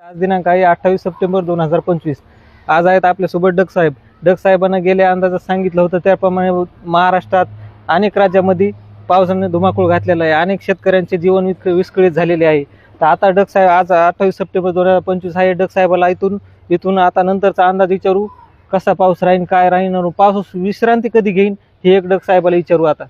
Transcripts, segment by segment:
आज दिनांक आहे 28 सप्टेंबर 2025. आज आहेत आपल्यासोबत डग साहेब. डग साहेबांना गेल्या अंदाजात सांगितलं होतं त्याप्रमाणे महाराष्ट्रात अनेक राज्यामध्ये पावसाने धुमाकूळ घातलेला आहे. अनेक शेतकऱ्यांचे जीवन विस्कळीत झालेले आहे. तर आता डग साहेब आज 28 सप्टेंबर 2025 आहे. डग साहेबाला इथून आता नंतरचा अंदाज विचारू, कसा पाऊस राहील, काय राहील, पाऊस विश्रांती कधी घेईन हे एक डग साहेबाला विचारू. आता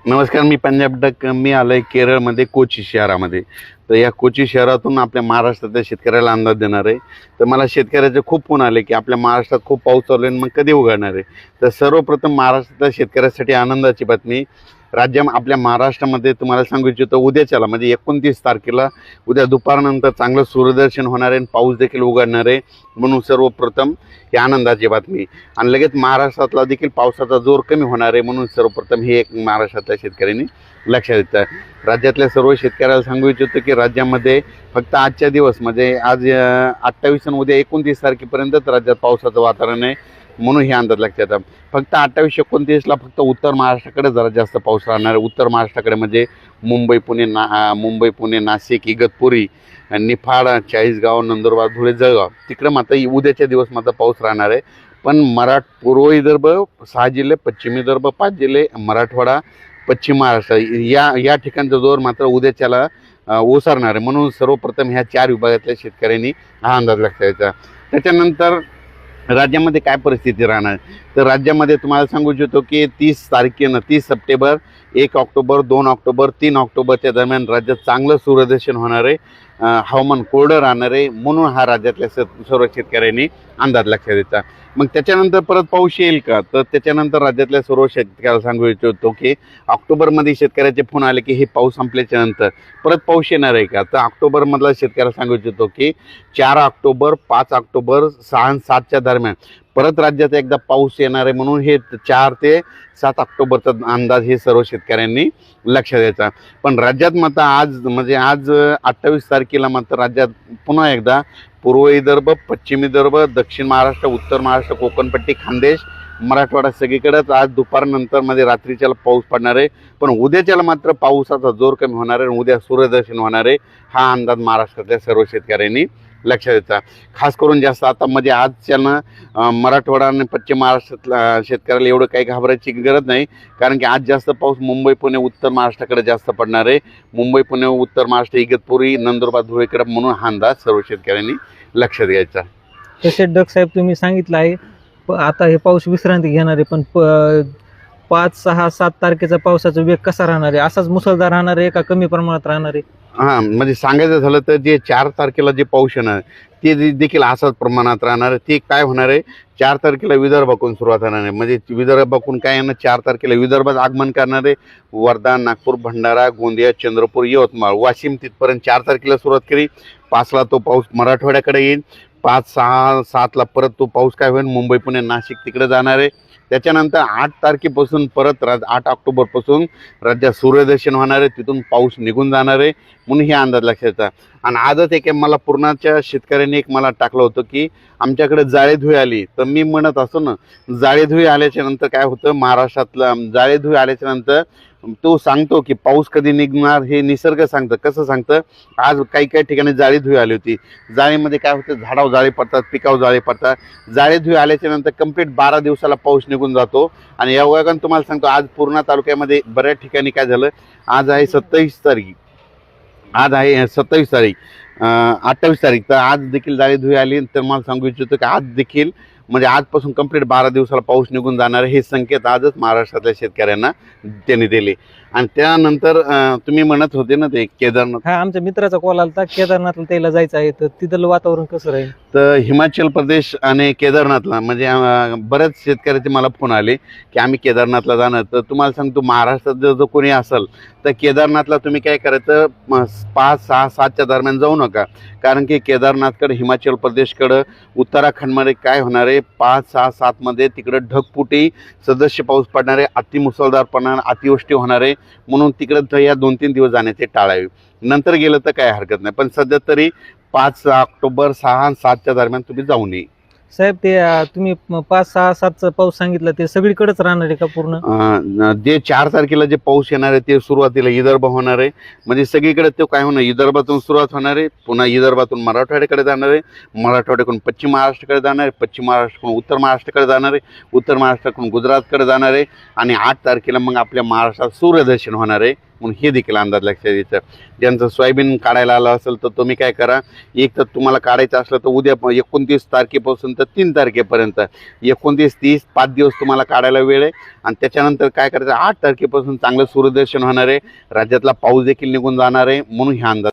नमस्कार, मी पंजाब डक. मी आलोय केरळमध्ये कोची शहरामध्ये. तर या कोची शहरातून आपल्या महाराष्ट्रातल्या शेतकऱ्याला अंदाज देणार आहे. तर मला शेतकऱ्याचे खूप फोन आले की आपल्या महाराष्ट्रात खूप पाऊस चालू आहे, मग कधी उघडणार आहे. तर सर्वप्रथम महाराष्ट्रातल्या शेतकऱ्यासाठी आनंदाची बातमी. आपल्या महाराष्ट्रामध्ये तुम्हाला सांगू इच्छितो, उद्याच्याला म्हणजे 29 तारखेला उद्या दुपारनंतर चांगलं सूर्यदर्शन होणार आहे आणि पाऊस देखील उघडणार आहे. म्हणून सर्वप्रथम ही आनंदाची बातमी. आणि लगेच महाराष्ट्रातला देखील पावसाचा जोर कमी होणार आहे. म्हणून सर्वप्रथम हे एक महाराष्ट्रातल्या शेतकऱ्यांनी लक्षात येतं. राज्यातल्या सर्व शेतकऱ्याला सांगू इच्छितो की राज्यामध्ये फक्त आजच्या दिवस म्हणजे आज 28 आणि उद्या 29 तारखेपर्यंतच राज्यात पावसाचं वातावरण आहे. म्हणून हे अंदाज लक्षात येतात. फक्त 28-29ला फक्त उत्तर महाराष्ट्राकडे जरा जास्त पाऊस राहणार आहे. उत्तर महाराष्ट्राकडे म्हणजे मुंबई पुणे नाशिक, इगतपुरी, निफाड, चाळीसगाव, नंदुरबार, धुळे, जळगाव तिकडे मात्र उद्याच्या दिवस मात्र पाऊस राहणार आहे. पण पूर्व विदर्भ 6 जिल्हे, पश्चिम विदर्भ 5 जिल्हे, मराठवाडा, पश्चिम महाराष्ट्र या ठिकाणचा जोर मात्र उद्याच्याला ओसरणार आहे. म्हणून सर्वप्रथम ह्या 4 विभागातल्या शेतकऱ्यांनी हा अंदाज लक्षात घ्यायचा. त्याच्यानंतर राज्यामध्ये काय परिस्थिती राहणार, तर राज्यामध्ये तुम्हाला सांगू इच्छितो की 30 सप्टेंबर, 1 ऑक्टोबर, 2 ऑक्टोबर, 3 ऑक्टोबरच्या दरम्यान राज्यात चांगलं सूर्यदर्शन होणार आहे. हवामान कोरडं राहणार आहे. म्हणून हा राज्यातल्या सर्व शेतकऱ्यांनी अंदाज लक्षात द्यायचा. मग त्याच्यानंतर परत पाऊस येईल का, तर त्याच्यानंतर राज्यातल्या सर्व शेतकऱ्याला सांगू इच्छितो की ऑक्टोबरमध्ये शेतकऱ्याचे फोन आले की हे पाऊस संपल्याच्या नंतर परत पाऊस येणार आहे का, तर ऑक्टोबरमधला शेतकऱ्याला सांगू इच्छितो की 4 ऑक्टोबर, 5 ऑक्टोबर, 6 आणि 7च्या दरम्यान परत राज्यात एकदा पाऊस येणार आहे. म्हणून हे 4 ते 7 ऑक्टोबरचा अंदाज हे सर्व शेतकऱ्यांनी लक्षात द्यायचा. पण राज्यात मात्र आज 28 तारखेला मात्र राज्यात पुन्हा एकदा पूर्व विदर्भ, पश्चिम विदर्भ, दक्षिण महाराष्ट्र, उत्तर महाराष्ट्र, कोकणपट्टी, खानदेश, मराठवाडा सगळीकडेच आज दुपारनंतर मध्ये रात्रीच्याला पाऊस पडणार आहे. पण उद्याच्याला मात्र पावसाचा जोर कमी होणार आहे आणि उद्या सूर्यदर्शन होणार आहे. हा अंदाज महाराष्ट्रातल्या सर्व शेतकऱ्यांनी लक्षात द्यायचा. खास करून जास्त आता म्हणजे आजच्यानं मराठवाडा आणि पश्चिम महाराष्ट्रातल्या शेतकऱ्याला एवढं काही घाबरायची गरज नाही. कारण की आज जास्त पाऊस मुंबई, पुणे, उत्तर महाराष्ट्राकडे जास्त पडणार आहे. मुंबई, पुणे, उत्तर महाराष्ट्र, इगतपुरी, नंदुरबार, धुळेकडे. म्हणून हा अंदाज सर्व शेतकऱ्यांनी लक्षात घ्यायचा. तसेच डग साहेब तुम्ही सांगितलं आहे आता हे पाऊस विश्रांती घेणार आहे. पण 5, 6, 7 तारखेचा पावसाचा वेग कसा राहणार आहे? असाच मुसळधार राहणार आहे का कमी प्रमाणात राहणार आहे? हां, म्हणजे सांगायचं झालं तर जे 4 तारखेला जे पाऊस येणार ते देखील असाच प्रमाणात राहणार आहे. ते काय होणार आहे, 4 तारखेला विदर्भाकडून सुरुवात होणार आहे. म्हणजे विदर्भाकडून काय येणार, 4 तारखेला विदर्भात आगमन करणार आहे. वर्धा, नागपूर, भंडारा, गोंदिया, चंद्रपूर, यवतमाळ, वाशिम तिथपर्यंत 4 तारखेला सुरुवात केली. 5ला तो पाऊस मराठवाड्याकडे येईल. 5, 6, 7ला परत तो पाऊस काय होईल, मुंबई, पुणे, नाशिक तिकडे जाणार आहे. त्याच्यानंतर 8 तारखेपासून परत 8 ऑक्टोबरपासून राज्यात सूर्यदर्शन होणार आहे. तिथून पाऊस निघून जाणार आहे. म्हणून हे अंदाज लक्षात येतात. आणि आजच एक मला पूर्णाच्या शेतकऱ्यांनी एक मला टाकलं होतं की आमच्याकडे जाळेधुळी आली. तर मी म्हणत असतो ना, जाळेधुळी आल्याच्या नंतर काय होतं, महाराष्ट्रातला जाळेधुळी आल्याच्या नंतर तो सांगतो की पाऊस कधी निघणार हे निसर्ग सांगतं. कसं सांगतं, आज काही ठिकाणी जाळीधुळी आली होती. जाळीमध्ये काय होतं, झाडावर जाळी पडतात, पिकावर जाळी पडतात. जाळीधुळी आल्याच्या नंतर कंप्लीट 12 दिवसाला पाऊस निघून जातो. आणि या वयानं तुम्हाला सांगतो, आज पूर्णा तालुक्यामध्ये बऱ्याच ठिकाणी काय झालं, आज आहे 27 तारीख, आज आहे 27 तारीख, 28 तारीख, तर आज देखील जाळीधुळी आली. तर मला सांगू इच्छितो की आज देखील म्हणजे आजपासून कंप्लीट 12 दिवसाला पाऊस निघून जाणार हे संकेत आजच महाराष्ट्रातल्या शेतकऱ्यांना त्यांनी दिले. आणि त्यानंतर तुम्ही म्हणत होते ना ते केदारनाथ, हा आमच्या मित्राचा कॉल आला केदारनाथला त्याला जायचं आहे. तर तिथलं वातावरण कसं राहील? तर हिमाचल प्रदेश आणि केदारनाथला म्हणजे बऱ्याच शेतकऱ्याचे मला फोन आले की आम्ही केदारनाथला जाणार. तर तुम्हाला सांगतो, महाराष्ट्रात जर कोणी असेल तर केदारनाथला तुम्ही काय करायचं, 5, 6, 7च्या दरम्यान जाऊ नका. कारण की केदारनाथकडे, हिमाचल प्रदेशकडं, उत्तराखंडमध्ये काय होणार आहे, 5, 6, 7मध्ये तिकडं ढगफुटी सदस्य पाऊस पडणार आहे. अतिमुसळधार पडणार, अतिवृष्टी होणार आहे. म्हणून तिकडं या 2-3 दिवस जाण्याचे टाळावे. नंतर गेलं तर काय हरकत नाही. पण सध्या तरी 5 ऑक्टोबर, 6 आणि 7च्या दरम्यान तुम्ही जाऊ नये. साहेब ते तुम्ही 5, 6, 7चा पाऊस सांगितला ते सगळीकडेच राहणार आहे का पूर्ण? जे 4 तारखेला जे पाऊस येणार आहे ते सुरुवातीला विदर्भ होणार आहे. म्हणजे सगळीकडे ते काय होणार, विदर्भातून सुरुवात होणार आहे, पुन्हा विदर्भातून मराठवाड्याकडे जाणार आहे, मराठवाड्याकडून पश्चिम महाराष्ट्राकडे जाणार आहे, पश्चिम महाराष्ट्राकडून उत्तर महाराष्ट्राकडे जाणार आहे, उत्तर महाराष्ट्राकडून गुजरातकडे जाणार आहे आणि 8 तारखेला मग आपल्या महाराष्ट्रात सूर्यदर्शन होणार आहे. म्हणून हे देखील अंदाज लक्षात यायचं. ज्यांचं सोयाबीन काढायला आलं असेल तर तुम्ही काय करा, एक तर तुम्हाला काढायचं असलं तर उद्या 29 तारखेपासून तर 3 तारखेपर्यंत 29, 30 5 दिवस तुम्हाला काढायला वेळ आहे. आणि त्याच्यानंतर काय करायचं, 8 तारखेपासून चांगलं सूर्यदर्शन होणार आहे, राज्यातला पाऊस देखील निघून जाणार आहे. म्हणून हा अंदाज